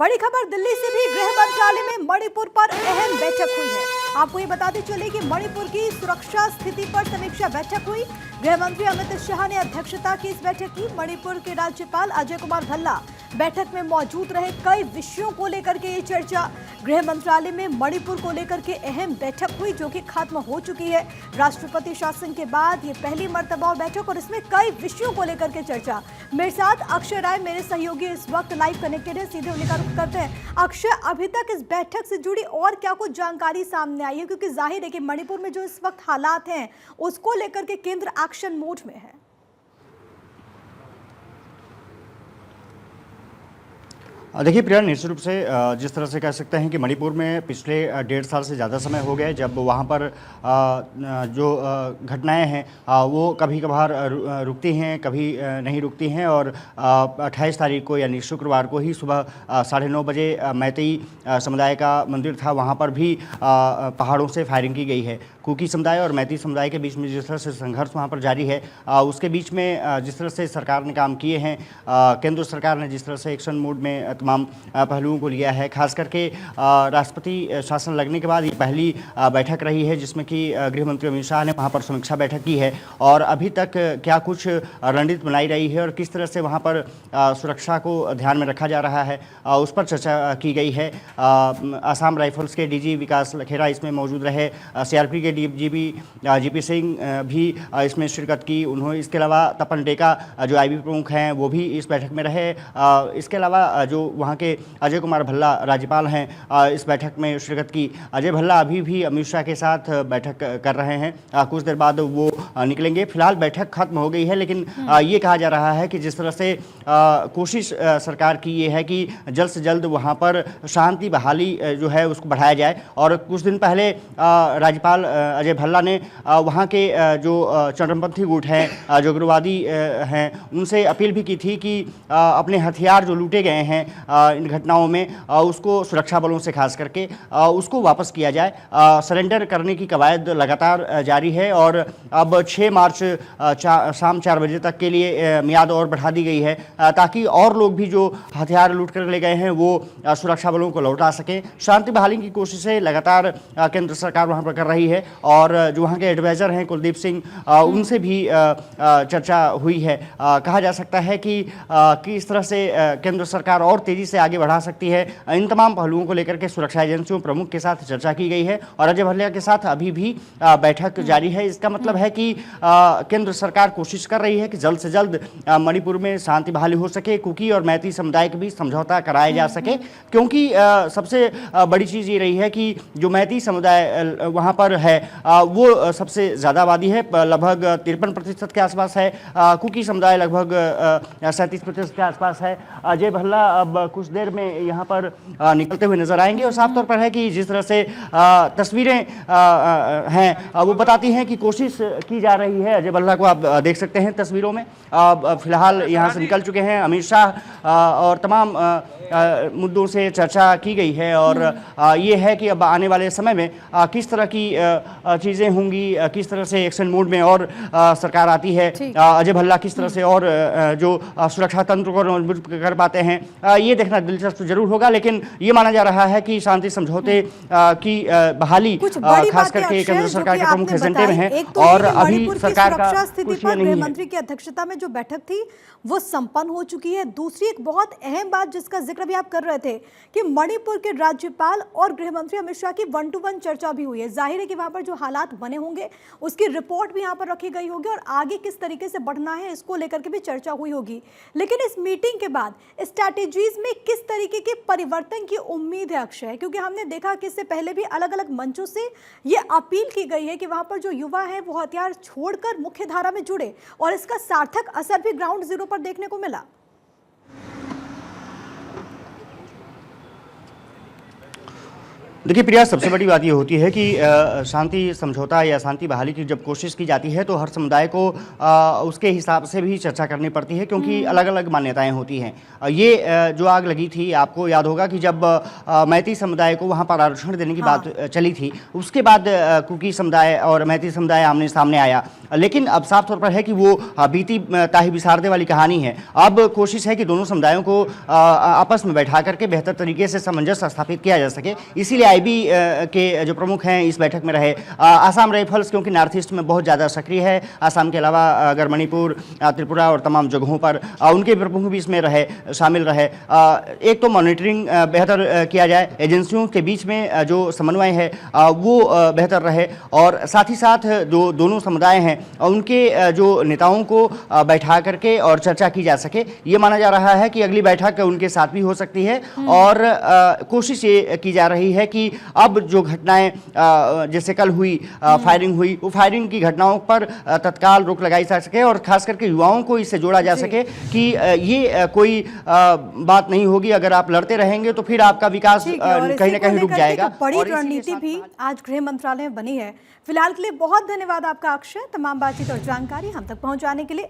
बड़ी खबर दिल्ली से भी गृह मंत्रालय में मणिपुर पर अहम बैठक हुई है। आपको ये बताते चले कि मणिपुर की सुरक्षा स्थिति पर समीक्षा बैठक हुई। गृह मंत्री अमित शाह ने अध्यक्षता की इस बैठक की। मणिपुर के राज्यपाल अजय कुमार भल्ला बैठक में मौजूद रहे। कई विषयों को लेकर के ये चर्चा। गृह मंत्रालय में मणिपुर को लेकर के अहम बैठक हुई जो कि खत्म हो चुकी है। राष्ट्रपति शासन के बाद ये पहली मर्तबा बैठक और इसमें कई विषयों को लेकर के चर्चा। मेरे साथ अक्षय राय मेरे सहयोगी इस वक्त लाइव कनेक्टेड है, सीधे उन्हें रुख करते हैं। अक्षय, अभी तक इस बैठक से जुड़ी और क्या कुछ जानकारी सामने आई है, क्योंकि जाहिर है कि मणिपुर में जो इस वक्त हालात हैं उसको लेकर के केंद्र एक्शन मोड में है। देखिए प्रिया, निश्चित रूप से जिस तरह से कह सकते हैं कि मणिपुर में पिछले 1.5 साल से ज़्यादा समय हो गए जब वहाँ पर जो घटनाएं हैं वो कभी कभार रुकती हैं, कभी नहीं रुकती हैं। और 28 तारीख को यानी शुक्रवार को ही सुबह 9:30 बजे मैतेई समुदाय का मंदिर था, वहाँ पर भी पहाड़ों से फायरिंग की गई है। कुकी समुदाय और मैती समुदाय के बीच में जिस तरह से संघर्ष वहाँ पर जारी है, उसके बीच में जिस तरह से सरकार ने काम किए हैं, केंद्र सरकार ने जिस तरह से एक्शन मोड में तमाम पहलुओं को लिया है, खास करके राष्ट्रपति शासन लगने के बाद ये पहली बैठक रही है जिसमें कि गृह मंत्री अमित शाह ने वहाँ पर समीक्षा बैठक की है। और अभी तक क्या कुछ रणनीति बनाई रही है और किस तरह से वहाँ पर सुरक्षा को ध्यान में रखा जा रहा है, उस पर चर्चा की गई है। असम राइफल्स के डीजी विकास लखेरा इसमें मौजूद रहे, सीआरपी के डीजीपी जीपी सिंह भी इसमें शिरकत की। उन्होंने इसके अलावा तपन डेका जो आईबी प्रमुख हैं वो भी इस बैठक में रहे। इसके अलावा जो वहाँ के अजय कुमार भल्ला राज्यपाल हैं इस बैठक में शिरकत की। अजय भल्ला अभी भी अमित शाह के साथ बैठक कर रहे हैं, कुछ देर बाद वो निकलेंगे। फिलहाल बैठक खत्म हो गई है, लेकिन ये कहा जा रहा है कि जिस तरह से कोशिश सरकार की ये है कि जल्द से जल्द वहाँ पर शांति बहाली जो है उसको बढ़ाया जाए। और कुछ दिन पहले राज्यपाल अजय भल्ला ने वहाँ के जो चरमपंथी गुट हैं, जो उग्रवादी हैं, उनसे अपील भी की थी कि अपने हथियार जो लूटे गए हैं इन घटनाओं में उसको सुरक्षा बलों से खास करके उसको वापस किया जाए। सरेंडर करने की कवायद लगातार जारी है और अब 6 मार्च शाम 4 बजे तक के लिए मियाद और बढ़ा दी गई है ताकि और लोग भी जो हथियार लूट कर ले गए हैं वो सुरक्षा बलों को लौटा सकें। शांति बहाली की कोशिशें लगातार केंद्र सरकार वहाँ पर कर रही है और जो वहाँ के एडवाइज़र हैं कुलदीप सिंह, उनसे भी चर्चा हुई है। कहा जा सकता है कि किस तरह से केंद्र सरकार और तेज़ी से आगे बढ़ा सकती है, इन तमाम पहलुओं को लेकर के सुरक्षा एजेंसियों प्रमुख के साथ चर्चा की गई है। और अजय भल्ला के साथ अभी भी बैठक जारी है। इसका मतलब है कि केंद्र सरकार कोशिश कर रही है कि जल्द से जल्द मणिपुर में शांति बहाली हो सके, कुकी और मैती समुदाय के बीच समझौता कराया जा सके। क्योंकि सबसे बड़ी चीज़ ये रही है कि जो मैती समुदाय वहाँ पर है वो सबसे ज़्यादा आबादी है, लगभग 53% के आसपास है। कुकी समुदाय लगभग 37% के आसपास है। अजय भल्ला अब कुछ देर में यहाँ पर निकलते हुए नजर आएंगे और साफ तौर पर है कि जिस तरह से तस्वीरें हैं वो बताती हैं कि कोशिश की जा रही है। अजय भल्ला को आप देख सकते हैं तस्वीरों में, फिलहाल यहाँ से निकल चुके हैं। अमित शाह और तमाम मुद्दों से चर्चा की गई है और ये है कि अब आने वाले समय में किस तरह की चीज़ें होंगी, किस तरह से एक्शन मोड में और सरकार आती है, अजय भल्ला किस तरह से और जो सुरक्षा तंत्र को मजबूत कर पाते हैं, ये देखना दिलचस्प जरूर होगा। लेकिन ये माना जा रहा है कि शांति समझौते की बहाली खास करके केंद्र सरकार के प्रमुख एजेंडे में है। और अभी सरकार का स्थिति पर गृह मंत्री की अध्यक्षता में जो बैठक थी वो संपन्न हो चुकी है। दूसरी एक बहुत अहम बात जिसका जिक्र भी आप कर रहे थे कि मणिपुर के राज्यपाल और गृह मंत्री अमित शाह की 1-to-1 चर्चा भी हुई है। जाहिर है कि वहां पर जो हालात बने होंगे उसकी रिपोर्ट भी यहां पर रखी गई होगी और आगे किस तरीके से बढ़ना है इसको लेकर के भी चर्चा हुई होगी। लेकिन इस मीटिंग के बाद स्ट्रैटेजीज में किस तरीके के परिवर्तन की उम्मीद है अक्षय? क्योंकि हमने देखा कि इससे पहले भी अलग अलग मंचों से ये अपील की गई है कि वहां पर जो युवा है वो हथियार छोड़कर मुख्य धारा में जुड़े और इसका सार्थक असर भी ग्राउंड जीरो पर देखने को मिला। देखिए प्रिया, सबसे बड़ी बात ये होती है कि शांति समझौता या शांति बहाली की जब कोशिश की जाती है तो हर समुदाय को उसके हिसाब से भी चर्चा करनी पड़ती है, क्योंकि अलग अलग मान्यताएं होती हैं। ये जो आग लगी थी, आपको याद होगा कि जब मैती समुदाय को वहाँ पर आरक्षण देने की बात चली थी, उसके बाद कुकी समुदाय और मैती समुदाय आमने सामने आया। लेकिन अब साफ तौर पर है कि वो बीती ताही बिसारदे वाली कहानी है। अब कोशिश है कि दोनों समुदायों को आपस में बैठा करके बेहतर तरीके से सामंजस्य स्थापित किया जा सके। इसीलिए आईबी के जो प्रमुख हैं इस बैठक में रहे। आसाम राइफल्स क्योंकि नॉर्थ ईस्ट में बहुत ज़्यादा सक्रिय है, आसाम के अलावा अगर मणिपुर, त्रिपुरा और तमाम जगहों पर उनके प्रमुख भी इसमें रहे, शामिल रहे। एक तो मॉनिटरिंग बेहतर किया जाए, एजेंसियों के बीच में जो समन्वय है वो बेहतर रहे, और साथ ही साथ जो दोनों समुदाय हैं उनके जो नेताओं को बैठा करके और चर्चा की जा सके। ये माना जा रहा है कि अगली बैठक उनके साथ भी हो सकती है, और कोशिश ये की जा रही है कि अब जो घटनाएं जैसे कल हुई, फायरिंग हुई, वो फायरिंग की घटनाओं पर तत्काल रोक लगाई जा सके, और खास करके युवाओं को इससे जोड़ा जा सके कि ये कोई बात नहीं होगी। अगर आप लड़ते रहेंगे तो फिर आपका विकास कहीं ना कहीं रुक जाएगा। बड़ी रणनीति भी आज गृह मंत्रालय में बनी है। फिलहाल के लिए बहुत धन्यवाद आपका अक्षय, तमाम बातचीत और जानकारी हम तक पहुंचाने के लिए।